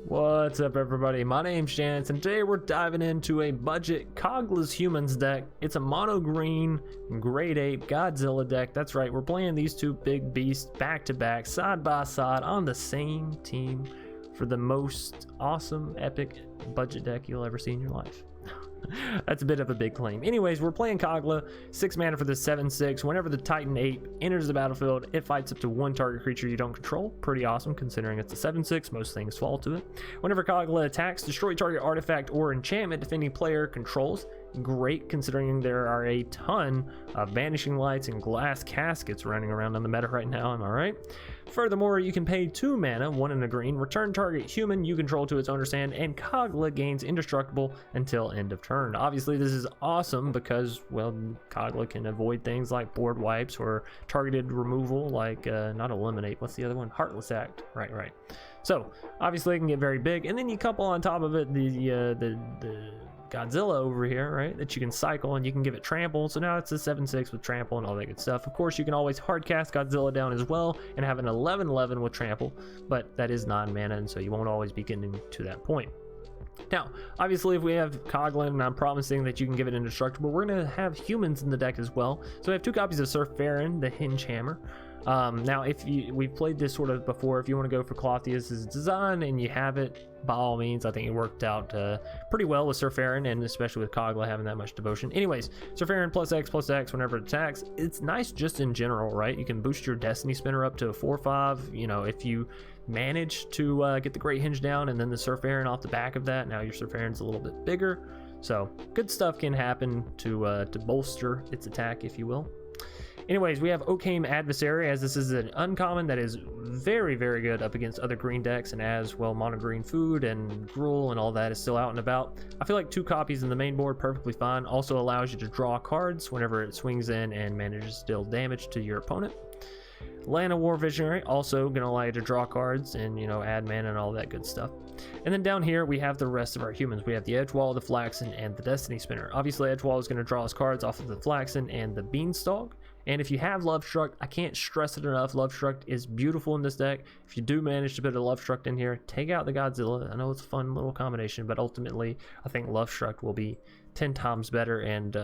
What's up, everybody? My name's Chance, and today we're diving into a budget Kogla Human Deck. It's a mono green grade 8 Godzilla deck. That's right, we're playing these two big beasts back to back, side by side on the same team for the most awesome, epic budget deck you'll ever see in your life. That's a bit of a big claim. Anyways, we're playing Kogla, 6 mana for the 7/6. Whenever the Titan Ape enters the battlefield, it fights up to one target creature you don't control. Pretty awesome considering it's a 7/6. Most things fall to it. Whenever Kogla attacks, destroy target artifact or enchantment defending player controls. Great considering there are a ton of Vanishing Lights and Glass Caskets running around on the meta right now, am I right? Furthermore, you can pay 2 mana, 1 in a green, return target human you control to its owner's hand, and Kogla gains Indestructible until end of turn. Obviously, this is awesome because, well, Kogla can avoid things like board wipes or targeted removal, like, not eliminate, what's the other one? Heartless Act, right. So, obviously it can get very big, and then you couple on top of it the Godzilla over here, right, that you can cycle and you can give it trample. So now it's a 7/6 with trample and all that good stuff. Of course, you can always hard cast Godzilla down as well and have an 11/11 with trample, but that is 9 mana, and so you won't always be getting to that point. Now, obviously, if we have Kogla and I'm promising that you can give it Indestructible, we're going to have humans in the deck as well. So we have 2 copies of Surfarin, the Hinge Hammer. Now, we've played this sort of before. If you want to go for Clothius' design and you have it, by all means, I think it worked out pretty well with Surfarin, and especially with Kogla having that much devotion. Anyways, Surfarin +X whenever it attacks. It's nice just in general, right? You can boost your Destiny Spinner up to a 4/5. You know, if you manage to get the Great Hinge down and then the Surfarin off the back of that, now your Surfarin's a little bit bigger. So good stuff can happen to bolster its attack, if you will. Anyways, we have Okame Adversary, as this is an uncommon that is very, very good up against other green decks, and as well, mono green food and gruel and all that is still out and about. I feel like 2 copies in the main board perfectly fine. Also allows you to draw cards whenever it swings in and manages to deal damage to your opponent. Llanowar Visionary, also going to allow you to draw cards and, you know, add mana and all that good stuff. And then down here, we have the rest of our humans. We have the Edgewall, the Flaxen, and the Destiny Spinner. Obviously, Edgewall is going to draw us cards off of the Flaxen and the Beanstalk. And if you have Love Struck, I can't stress it enough, Love Struck is beautiful in this deck. If you do manage to put a Love Struck in here, take out the Godzilla. I know it's a fun little combination, but ultimately, I think Love Struck will be 10 times better, and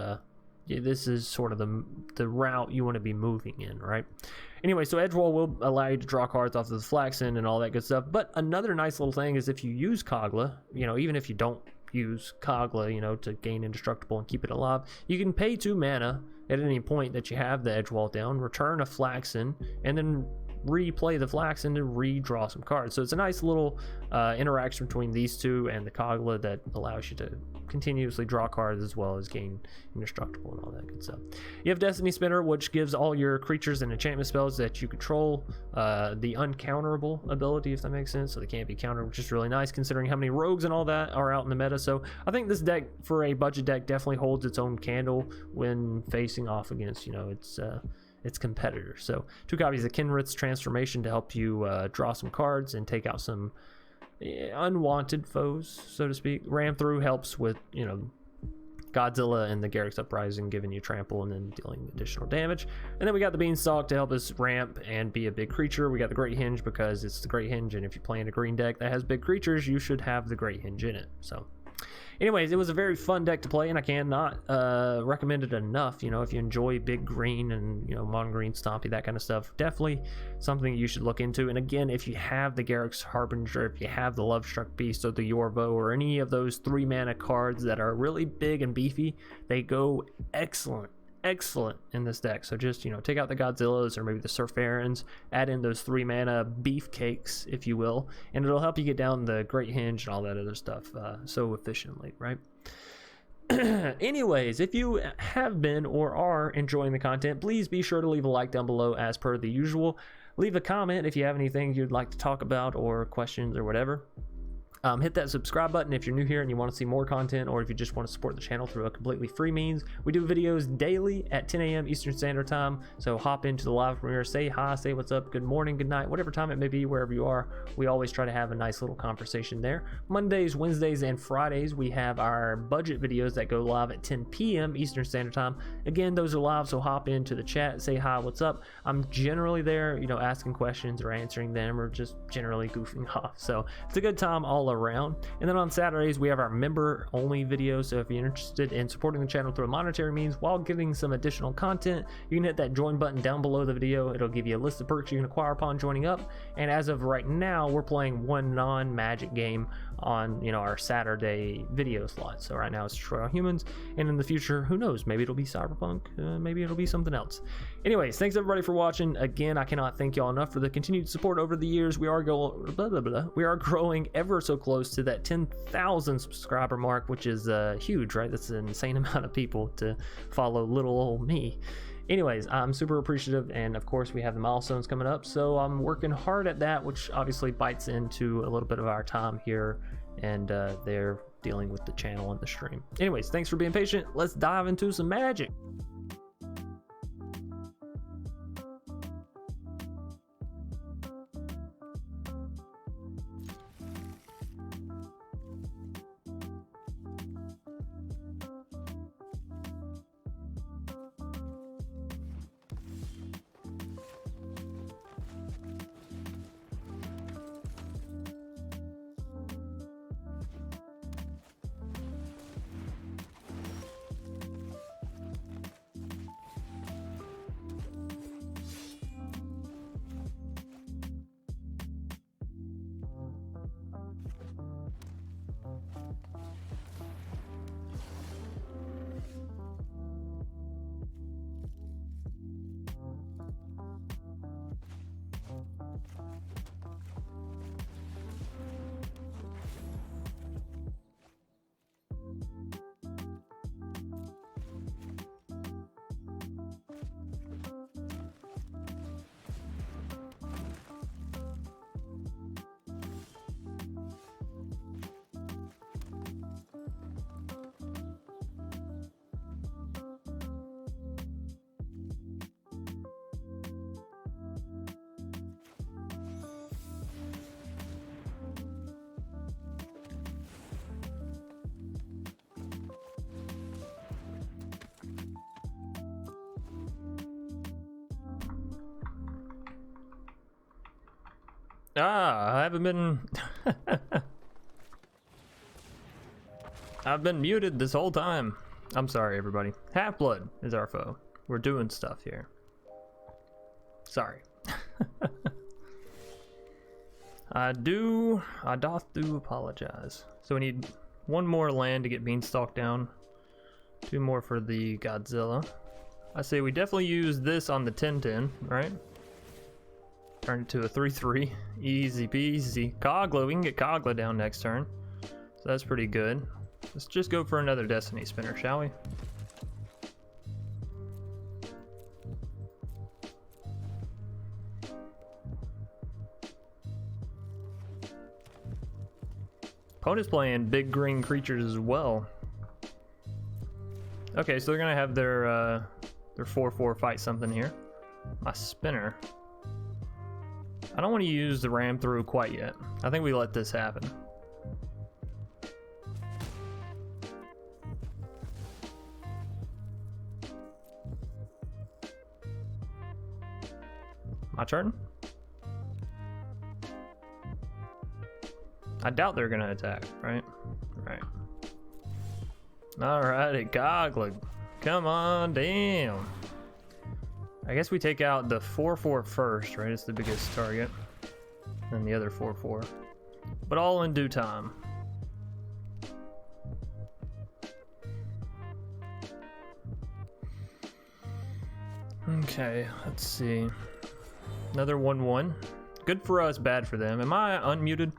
this is sort of the route you want to be moving in, right? Anyway, so Edgewall will allow you to draw cards off of the Flaxen and all that good stuff. But another nice little thing is if you use Kogla, you know, even if you don't use Kogla, you know, to gain Indestructible and keep it alive, you can pay 2 mana at any point that you have the Edgewall down, return a Flaxen, and then replay the Flaxen to redraw some cards. So it's a nice little interaction between these two and the Kogla that allows you to continuously draw cards as well as gain Indestructible and all that good stuff. You have Destiny Spinner, which gives all your creatures and enchantment spells that you control the uncounterable ability, if that makes sense. So they can't be countered, which is really nice considering how many rogues and all that are out in the meta. So I think this deck, for a budget deck, definitely holds its own candle when facing off against, you know, its competitors. So 2 copies of Kenrith's Transformation to help you draw some cards and take out some unwanted foes, so to speak. Ram Through helps with, you know, Godzilla and the Garruk's Uprising, giving you trample and then dealing additional damage. And then we got the Beanstalk to help us ramp and be a big creature. We got the Great Hinge because it's the Great Hinge, and if you're playing a green deck that has big creatures, you should have the Great Hinge in it. So anyways, it was a very fun deck to play, and I cannot recommend it enough. You know, if you enjoy big green and, you know, mono green stompy, that kind of stuff, definitely something you should look into. And again, if you have the Garruk's Harbinger, if you have the Love Struck Beast or the Yorvo or any of those 3 mana cards that are really big and beefy, they go excellent in this deck. So just, you know, take out the Godzillas or maybe the Surfarins, add in those 3 mana beefcakes, if you will, and it'll help you get down the Great Hinge and all that other stuff so efficiently, right? Anyways, if you have been or are enjoying the content, please be sure to leave a like down below as per the usual. Leave a comment if you have anything you'd like to talk about or questions or whatever. Hit that subscribe button if you're new here and you want to see more content, or if you just want to support the channel through a completely free means. We do videos daily at 10 a.m. Eastern Standard Time, so hop into the live premiere, say hi, say what's up, good morning, good night, whatever time it may be, wherever you are. We always try to have a nice little conversation there. Mondays, Wednesdays, and Fridays, we have our budget videos that go live at 10 p.m. Eastern Standard Time. Again, those are live, so hop into the chat, say hi, what's up. I'm generally there, you know, asking questions or answering them or just generally goofing off. So it's a good time all all around. And then on Saturdays, we have our member-only videos. So if you're interested in supporting the channel through monetary means while getting some additional content, you can hit that join button down below the video. It'll give you a list of perks you can acquire upon joining up. And as of right now, we're playing one non-Magic game on, you know, our Saturday video slot. So right now it's Destroy All Humans, and in the future, who knows, maybe it'll be Cyberpunk, maybe it'll be something else. Anyways, thanks everybody for watching. Again, I cannot thank y'all enough for the continued support over the years. We are growing ever so close to that 10,000 subscriber mark, which is huge, right? That's an insane amount of people to follow little old me. Anyways, I'm super appreciative, and of course we have the milestones coming up, so I'm working hard at that, which obviously bites into a little bit of our time here, and they're dealing with the channel and the stream. Anyways, thanks for being patient. Let's dive into some Magic. I haven't been... I've been muted this whole time. I'm sorry, everybody. Half-Blood is our foe. We're doing stuff here. Sorry. I doth apologize. So we need one more land to get Beanstalk down. 2 more for the Godzilla. I say we definitely use this on the 10-10, right? Turn it to a 3-3. Easy peasy. Kogla, we can get Kogla down next turn. So that's pretty good. Let's just go for another Destiny Spinner, shall we? Opponent's playing big green creatures as well. Okay, so they're gonna have their 4/4 fight something here. My spinner. I don't want to use the ram through quite yet. I think we let this happen. My turn? I doubt they're gonna attack, right? Right. Alrighty, Kogla. Come on down. I guess we take out the 4/4 first, right? It's the biggest target. And the other 4/4. But all in due time. Okay, let's see. Another 1/1. Good for us, bad for them. Am I unmuted?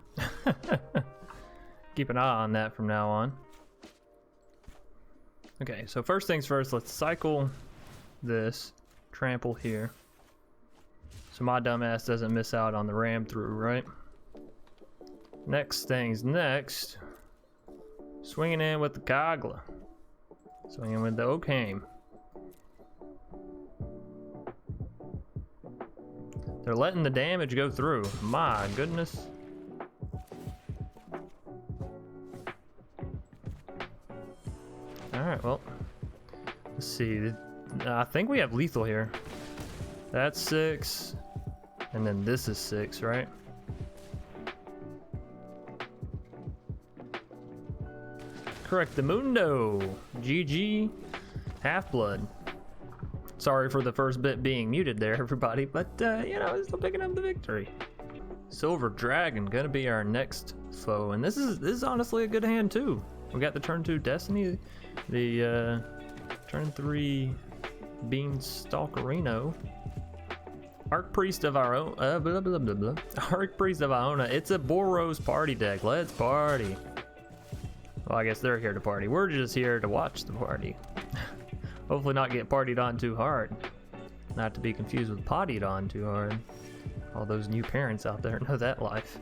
Keep an eye on that from now on. Okay, so first things first, let's cycle this. Trample here. So my dumbass doesn't miss out on the ram through, right? Next things next. Swinging in with the Kogla. Swinging with the Oakham. They're letting the damage go through. My goodness. Alright, well. Let's see. I think we have lethal here. That's 6. And then this is 6, right? Correct the mundo. GG. Half-Blood. Sorry for the first bit being muted there, everybody, but, you know, still picking up the victory. Silver Dragon, gonna be our next foe, and this is honestly a good hand, too. We got the turn 2 Destiny, the, turn 3 Beanstalk Arena. Archpriest of our own, blah, blah, blah, blah. Archpriest of Iona. It's a Boros party deck. Let's party. Well, I guess they're here to party. We're just here to watch the party. Hopefully not get partied on too hard. Not to be confused with pottied on too hard. All those new parents out there know that life.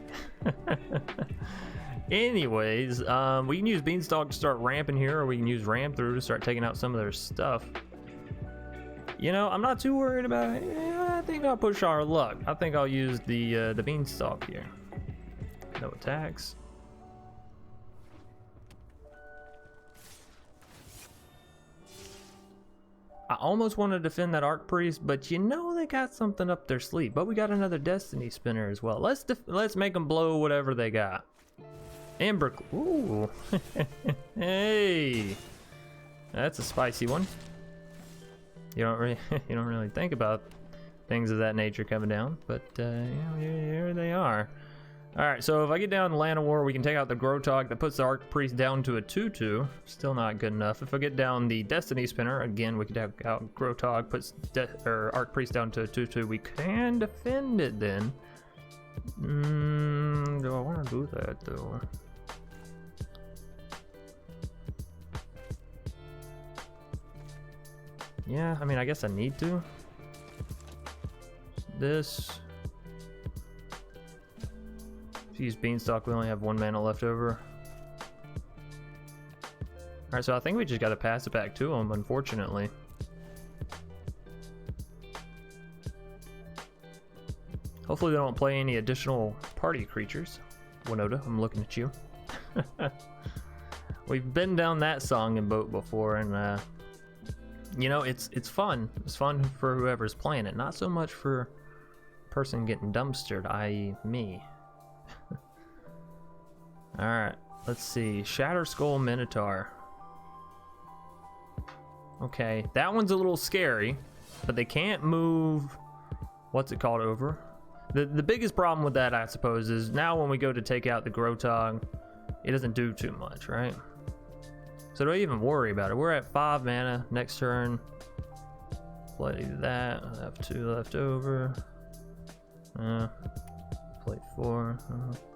Anyways, we can use Beanstalk to start ramping here, or we can use Ram Through to start taking out some of their stuff. You know, I'm not too worried about it. Yeah, I think I'll push our luck. I think I'll use the Beanstalk here. No attacks. I almost want to defend that Archpriest, but you know they got something up their sleeve. But we got another Destiny Spinner as well. Let's make them blow whatever they got. Ember. Ooh. Hey, that's a spicy one. You don't really think about things of that nature coming down, but you know, here they are. All right, so if I get down to Land of War, we can take out the Grotog. That puts the Archpriest down to a 2/2. Still not good enough. If I get down the Destiny Spinner, again, we could have out Grotog, puts Archpriest down to a 2/2. We can defend it then. Do I want to do that though? Yeah, I mean, I guess I need to. This. Use Beanstalk, we only have 1 mana left over. Alright, so I think we just gotta pass it back to them, unfortunately. Hopefully they don't play any additional party creatures. Winota, I'm looking at you. We've been down that song and boat before, and you know, it's fun. It's fun for whoever's playing it, not so much for person getting dumpstered, i.e. me. Alright, let's see. Shatter Skull Minotaur. Okay, that one's a little scary, but they can't move, what's it called, over? The biggest problem with that, I suppose, is now when we go to take out the Grotog, it doesn't do too much, right? So don't even worry about it. We're at 5 mana next turn. Play that. I have 2 left over. Play 4.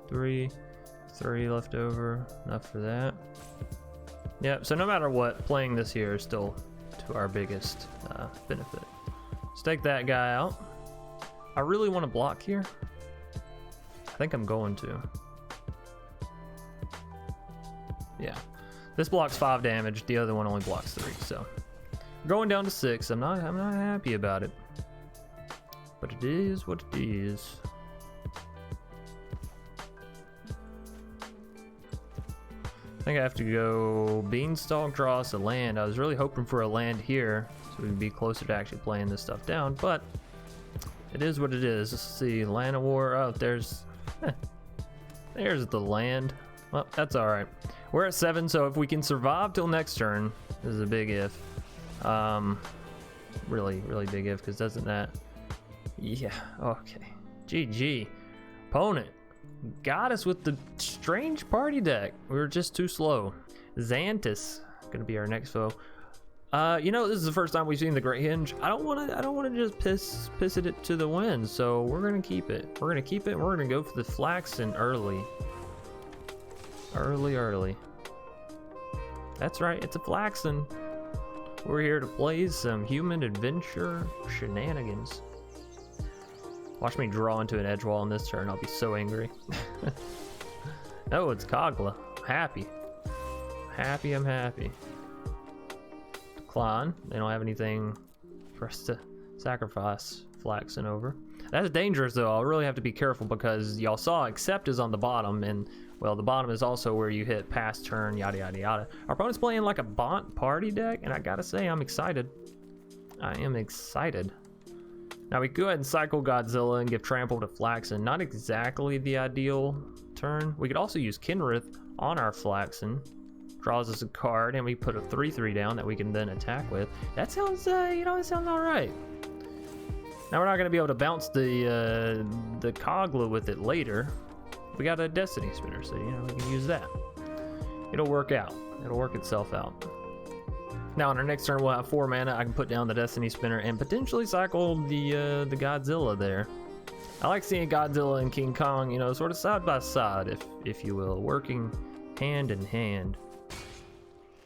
3 left over. Enough for that. Yep, so no matter what, playing this here is still to our biggest benefit. Let's take that guy out. I really want to block here. I think I'm going to. Yeah. This blocks 5 damage, the other one only blocks 3, so we're going down to 6. I'm not happy about it. But it is what it is. I think I have to go Beanstalk, draw us a land. I was really hoping for a land here, so we'd be closer to actually playing this stuff down, but it is what it is. Let's see, Land of War. Oh, there's there's the land. Well, that's all right. We're at 7, so if we can survive till next turn, this is a big if. Really big if, because doesn't that... Yeah, okay. GG. Opponent got us with the strange party deck. We were just too slow. Xantus, gonna be our next foe. You know, this is the first time we've seen the Great Hinge. I don't want to just piss it to the wind, so we're gonna keep it. We're gonna keep it. We're gonna go for the Flaxen early. Early. That's right, it's a Flaxen. We're here to play some human adventure shenanigans. Watch me draw into an edge wall on this turn. I'll be so angry. Oh, it's Kogla. Happy. I'm happy. Decline. They don't have anything for us to sacrifice Flaxen over. That's dangerous, though. I'll really have to be careful because y'all saw Accept is on the bottom, and well, the bottom is also where you hit pass turn, yada yada yada. Our opponent's playing like a Bont party deck, and I gotta say, I'm excited. I am excited. Now we go ahead and cycle Godzilla and give Trample to Flaxen. Not exactly the ideal turn. We could also use Kinrith on our Flaxen. draws us a card, and we put a 3/3 down that we can then attack with. That sounds, you know, it sounds all right. Now we're not going to be able to bounce the Kogla with it later. We got a Destiny Spinner, so, you know, we can use that. It'll work out. It'll work itself out. Now on our next turn, we'll have 4 mana. I can put down the Destiny Spinner and potentially cycle the Godzilla there. I like seeing Godzilla and King Kong, you know, sort of side by side, if you will, working hand in hand.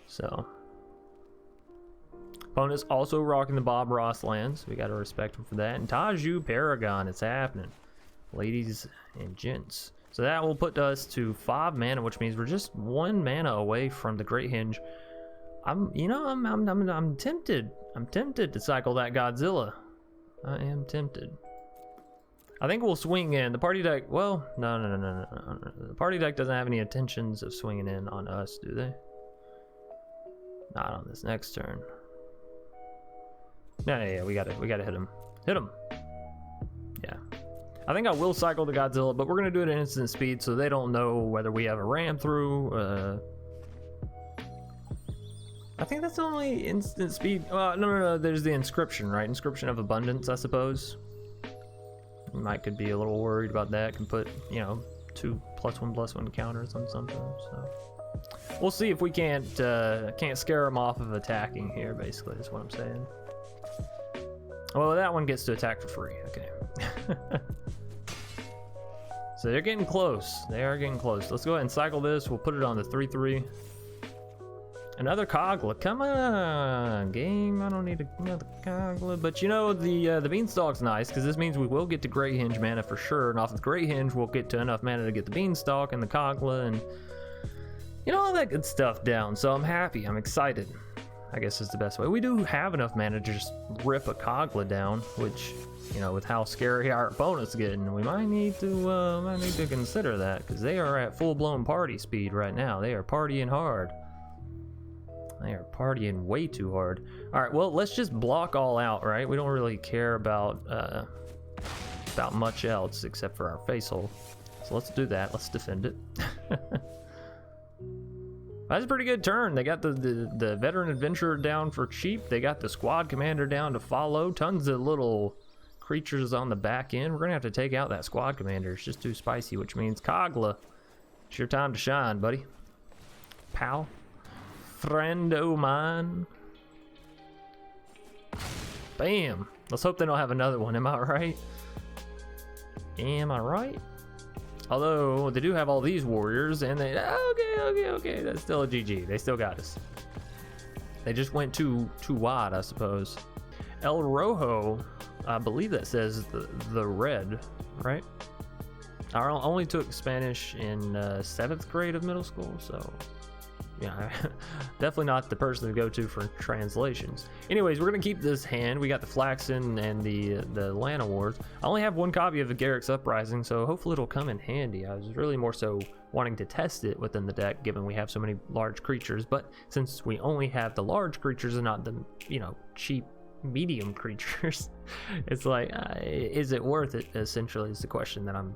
So, opponent's also rocking the Bob Ross lands. We got to respect him for that. And Taju Paragon, it's happening, ladies and gents. So that will put us to 5 mana, which means we're just 1 mana away from the Great Hinge. I'm tempted. I'm tempted to cycle that Godzilla. I am tempted. I think we'll swing in. The party deck, well, no. The party deck doesn't have any intentions of swinging in on us, do they? Not on this next turn. Yeah, we gotta hit him. Hit him. Yeah. I think I will cycle the Godzilla, but we're gonna do it at instant speed so they don't know whether we have a ram through. I think that's only instant speed. No, there's the inscription, right? Inscription of Abundance, I suppose. Mike could be a little worried about that. Can put, you know, 2+1/+1 counters on something. So we'll see if we can't scare him off of attacking here. Basically, is what I'm saying. Well, that one gets to attack for free. Okay. So they're getting close. They are getting close. Let's go ahead and cycle this. We'll put it on the 3/3. Another Kogla, come on, game. I don't need another Kogla, but you know the Beanstalk's nice because this means we will get to Great Hinge mana for sure, and off of the Great Hinge we'll get to enough mana to get the Beanstalk and the Kogla and you know all that good stuff down. So I'm happy, I'm excited. I guess is the best way. We do have enough mana to just rip a Kogla down, which you know with how scary our opponent's getting, we might need to consider that because they are at full-blown party speed right now. They are partying hard. They are partying way too hard. All right, well, let's just block all out, right? We don't really care about much else except for our face hole. So let's do that. Let's defend it. That's a pretty good turn. They got the veteran adventurer down for cheap. They got the squad commander down to follow. Tons of little creatures on the back end. We're gonna have to take out that squad commander. It's just too spicy, which means Kogla, it's your time to shine, buddy. Pal. Friend o' mine. Bam. Let's hope they don't have another one. Am I right? Am I right? Although they do have all these warriors, and they okay. That's still a GG. They still got us. They just went too wide, I suppose. El Rojo, I believe that says the red, right? I only took Spanish in 7th grade of middle school, so. Yeah, definitely not the person to go to for translations. Anyways, we're gonna keep this hand. We got the Flaxen and the Land Awards. I only have 1 copy of the Garrick's Uprising, so hopefully it'll come in handy. I was really more so wanting to test it within the deck, given we have so many large creatures. But since we only have the large creatures and not the cheap medium creatures, it's like, is it worth it? Essentially, is the question that I'm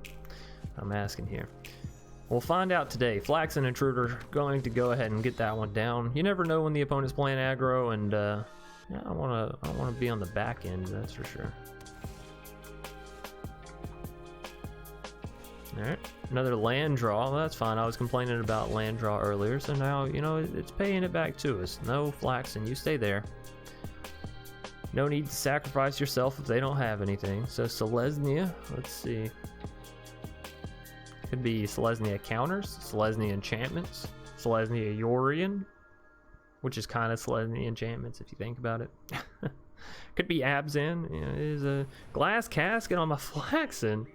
asking here. We'll find out today. Flaxen Intruder going to go ahead and get that one down. You never know when the opponent's playing aggro, and yeah, I wanna be on the back end, that's for sure. All right, another land draw. Well, that's fine. I was complaining about land draw earlier, so now it's paying it back to us. No, Flaxen, you stay there. No need to sacrifice yourself if they don't have anything. So Selesnya, let's see. Could be Selesnya counters, Selesnya enchantments, Selesnya Yorion, which is kind of Selesnya enchantments if you think about it. Could be Abzan. It is a glass casket on my Flaxen.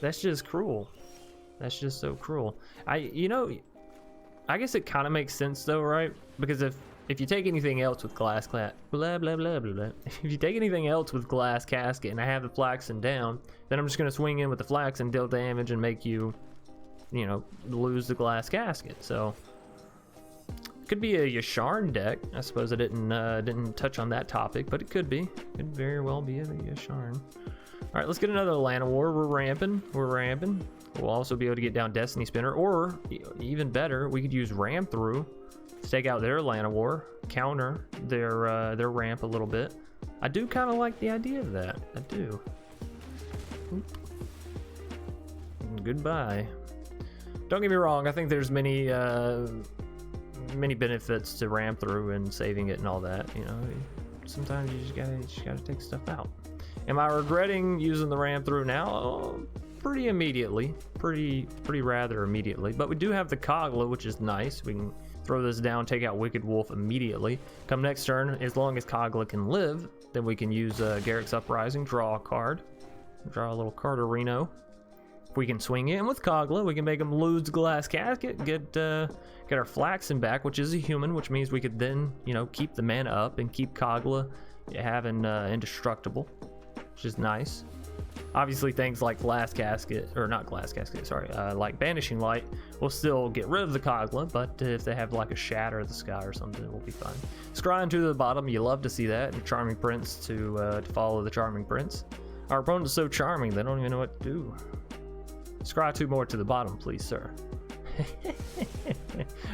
That's just cruel. That's just so cruel. I guess it kind of makes sense though, right? Because if you take anything else with glass if you take anything else with glass casket and I have the Flaxen down, then I'm just gonna swing in with the Flaxen, deal damage, and make you lose the glass casket. So could be a Yasharn deck. I suppose I didn't touch on that topic, but it could be. Could very well be a Yasharn. All right, let's get another Land War. We're ramping. We'll also be able to get down Destiny Spinner, or even better, we could use Ram Through to take out their Land of War, counter their ramp a little bit. I do kind of like the idea of that. I do. Oop. Goodbye. Don't get me wrong. I think there's many benefits to ramp through and saving it and all that. You know, sometimes you just gotta take stuff out. Am I regretting using the ramp through now? Oh, pretty immediately. Pretty rather immediately. But we do have the Kogla, which is nice. We can throw this down, take out Wicked Wolf immediately. Come next turn, as long as Kogla can live, then we can use Garrick's Uprising, draw a card. Draw a little Carterino. If we can swing in with Kogla, we can make him lose Glass Casket, get our Flaxen back, which is a human, which means we could then, you know, keep the mana up and keep Kogla having Indestructible, which is nice. Obviously, things like Glass Casket, or not Glass Casket, sorry, like Banishing Light will still get rid of the Kogla, but if they have like a Shatter of the Sky or something, it will be fine. Scrying to the bottom, you love to see that. And Charming Prince to follow the Charming Prince. Our opponent is so charming, they don't even know what to do. Scry 2 more to the bottom, please, sir.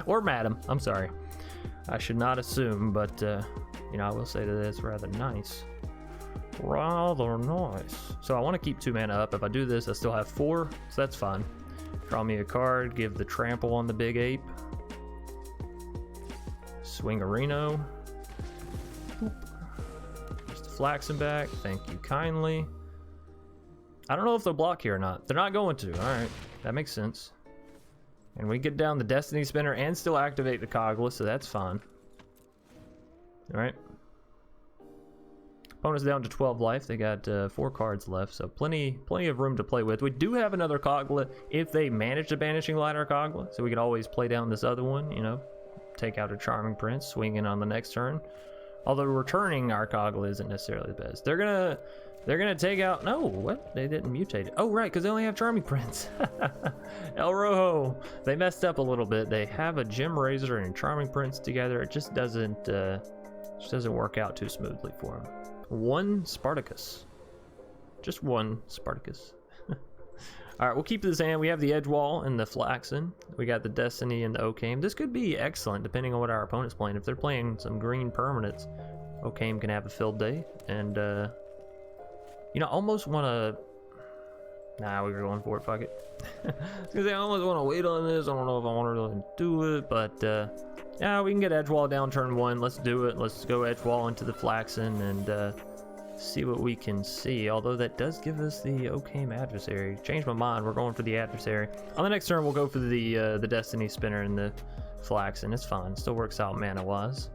Or madam, I'm sorry. I should not assume, but, you know, I will say that it's rather nice. Rather nice. So I want to keep 2 mana up. If I do this, I still have 4, so that's fine. Draw me a card, give the trample on the big ape. Swing a Reno. Just the Flaxen back, thank you kindly. I don't know if they'll block here or not. They're not going to. Alright, that makes sense. And we get down the Destiny Spinner and still activate the Kogla, so that's fine. Alright. Opponent's down to 12 life. They got 4 cards left, so plenty of room to play with. We do have another Kogla if they manage to Banishing Light our Kogla, so we can always play down this other one, you know. Take out a Charming Prince, swing in on the next turn. Although returning our Kogla isn't necessarily the best. They're gonna take out, no, what? They didn't mutate it. Oh, right, because they only have Charming Prince. El Rojo, they messed up a little bit. They have a Gem Razor and Charming Prince together. It just doesn't work out too smoothly for them. 1 Spartacus. Just 1 Spartacus. Alright, we'll keep this hand. We have the Edgewall and the Flaxen. We got the Destiny and the Okame. This could be excellent depending on what our opponent's playing. If they're playing some green permanents, Okame can have a field day. And, you know, I almost want to... Nah, we were going for it, fuck it. Because I almost want to wait on this. I don't know if I want to really do it, but, yeah, we can get Edgewall down turn 1. Let's do it. Let's go Edgewall into the Flaxen and, see what we can see. Although that does give us the Okame Adversary. Changed my mind. We're going for the Adversary. On the next turn, we'll go for the Destiny Spinner and the Flaxen. It's fine. Still works out mana-wise.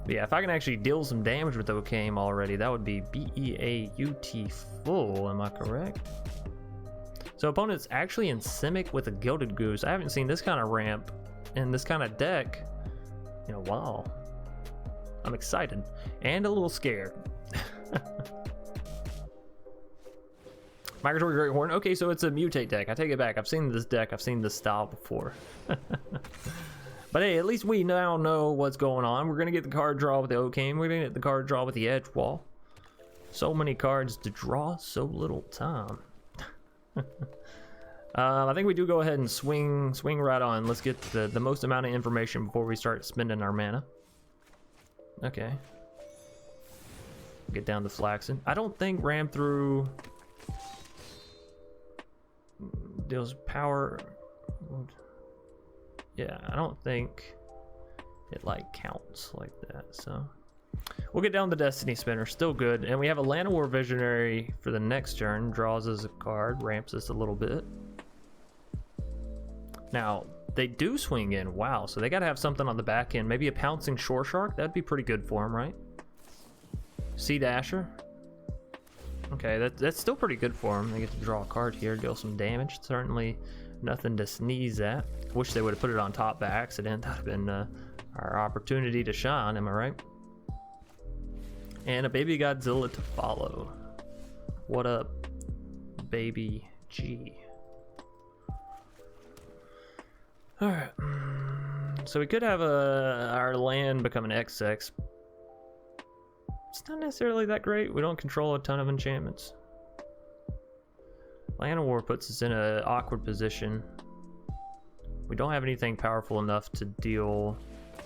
But yeah, if I can actually deal some damage with Okame already, that would be B-E-A-U-T full. Am I correct? So opponent's actually in Simic with a Gilded Goose. I haven't seen this kind of ramp in this kind of deck in a while. I'm excited and a little scared. Migratory Great Horn. Okay, so it's a mutate deck. I take it back. I've seen this deck. I've seen this style before. But hey, at least we now know what's going on. We're going to get the card draw with the Okame. We're going to get the card draw with the Edgewall. So many cards to draw, so little time. I think we do go ahead and swing right on. Let's get the most amount of information before we start spending our mana. Okay. Get down to Flaxen. I don't think ram through deals power. Yeah, I don't think it like counts like that. So we'll get down the Destiny Spinner. Still good. And we have a Land of War Visionary for the next turn. Draws us a card, ramps us a little bit. Now, they do swing in. Wow, so they got to have something on the back end. Maybe a Pouncing Shore Shark. That'd be pretty good for them, right? Sea Dasher. Okay, that's still pretty good for them. They get to draw a card here, deal some damage. Certainly nothing to sneeze at. Wish they would have put it on top by accident. That would have been our opportunity to shine, am I right? And a Baby Godzilla to follow. What up, Baby G? Alright, so we could have our land become an XX. It's not necessarily that great. We don't control a ton of enchantments. Land of War puts us in an awkward position. We don't have anything powerful enough to deal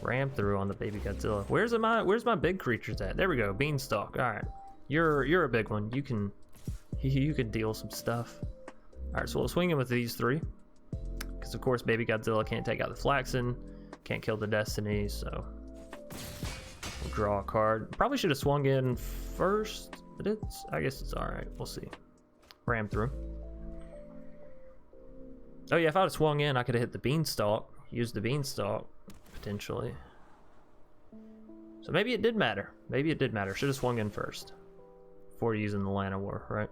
ram through on the baby Godzilla. Where's my big creatures at? There we go, Beanstalk. All right, you're a big one. You can deal some stuff. All right, so we'll swing in with these three, because of course baby Godzilla can't take out the Flaxen, can't kill the Destiny, so we'll draw a card. Probably should have swung in first, but I guess it's all right. We'll see. Ram through. Oh yeah, if I would have swung in, I could have hit the Beanstalk, used the Beanstalk potentially. So maybe it did matter. Maybe it did matter. Should have swung in first before using the Llanowar, right?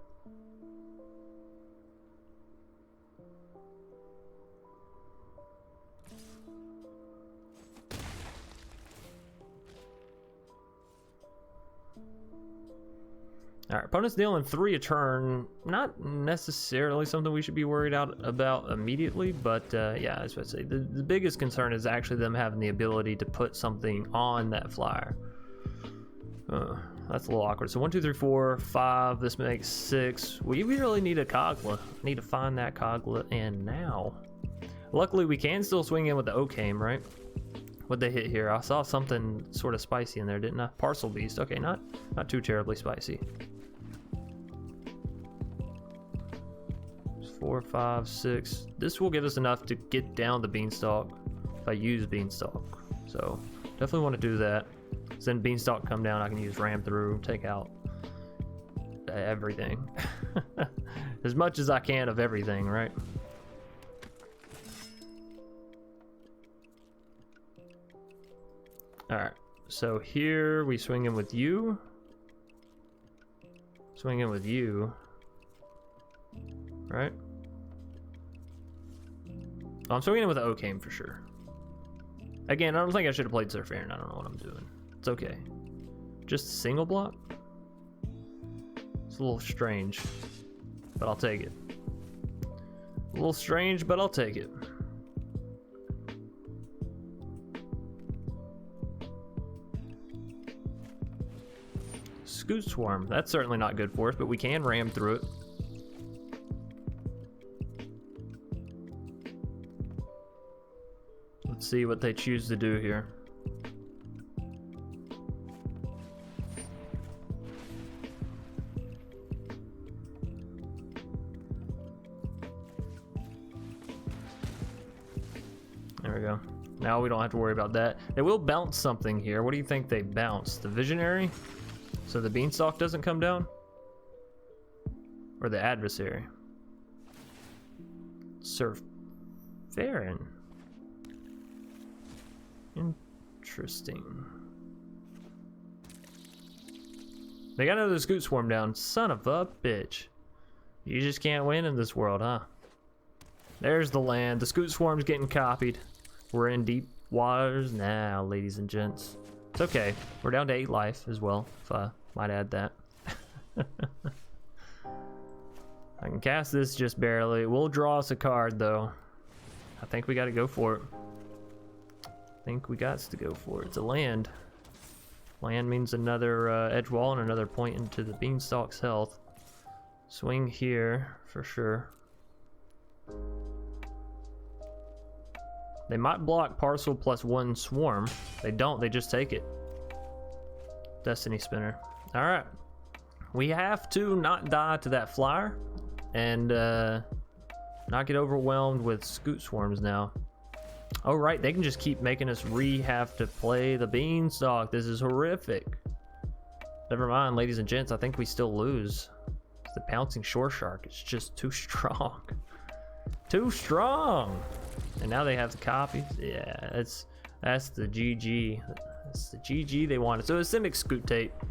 Alright, opponent's dealing 3 a turn. Not necessarily something we should be worried about immediately, but yeah, I was about to say, the biggest concern is actually them having the ability to put something on that flyer. That's a little awkward. So 1, 2, 3, 4, 5, this makes 6. We really need a Kogla. Need to find that Kogla, and now. Luckily, we can still swing in with the Okame, right? What'd they hit here? I saw something sort of spicy in there, didn't I? Parcel Beast. Okay, not too terribly spicy. 4, 5, 6. This will give us enough to get down the Beanstalk if I use Beanstalk. So definitely want to do that. So then Beanstalk come down, I can use Ram through, take out everything. As much as I can of everything, right? Alright, so here we swing in with you. Swing in with you. Right? Oh, I'm swinging in with the Okame for sure. Again, I don't think I should have played Surf Aaron. I don't know what I'm doing. It's okay. Just a single block? It's a little strange, but I'll take it. A little strange, but I'll take it. Scoot Swarm. That's certainly not good for us, but we can ram through it. Let's see what they choose to do here. There we go. Now we don't have to worry about that. They will bounce something here. What do you think they bounce? The Visionary? So the Beanstalk doesn't come down? Or the Adversary? Surf Baron. Interesting. They got another Scoot Swarm down. Son of a bitch. You just can't win in this world, huh? There's the land. The Scoot Swarm's getting copied. We're in deep waters now, ladies and gents. It's okay. We're down to 8 life as well, if I might add that. I can cast this just barely. We'll draw us a card, though. I think we got to go for it. We got to go for it. It's a land. Land means another edge wall and another point into the Beanstalk's health. Swing here for sure. They might block Parcel plus 1 Swarm. They don't, they just take it. Destiny Spinner. Alright. We have to not die to that flyer and not get overwhelmed with Scoot Swarms now. Oh right, they can just keep making us have to play the Beanstalk. This is horrific. Never mind, ladies and gents, I think we still lose. The Pouncing Shore Shark is just too strong. Too strong! And now they have the copies. Yeah, that's the GG. That's the GG they wanted. So a Simic Scoot Tape.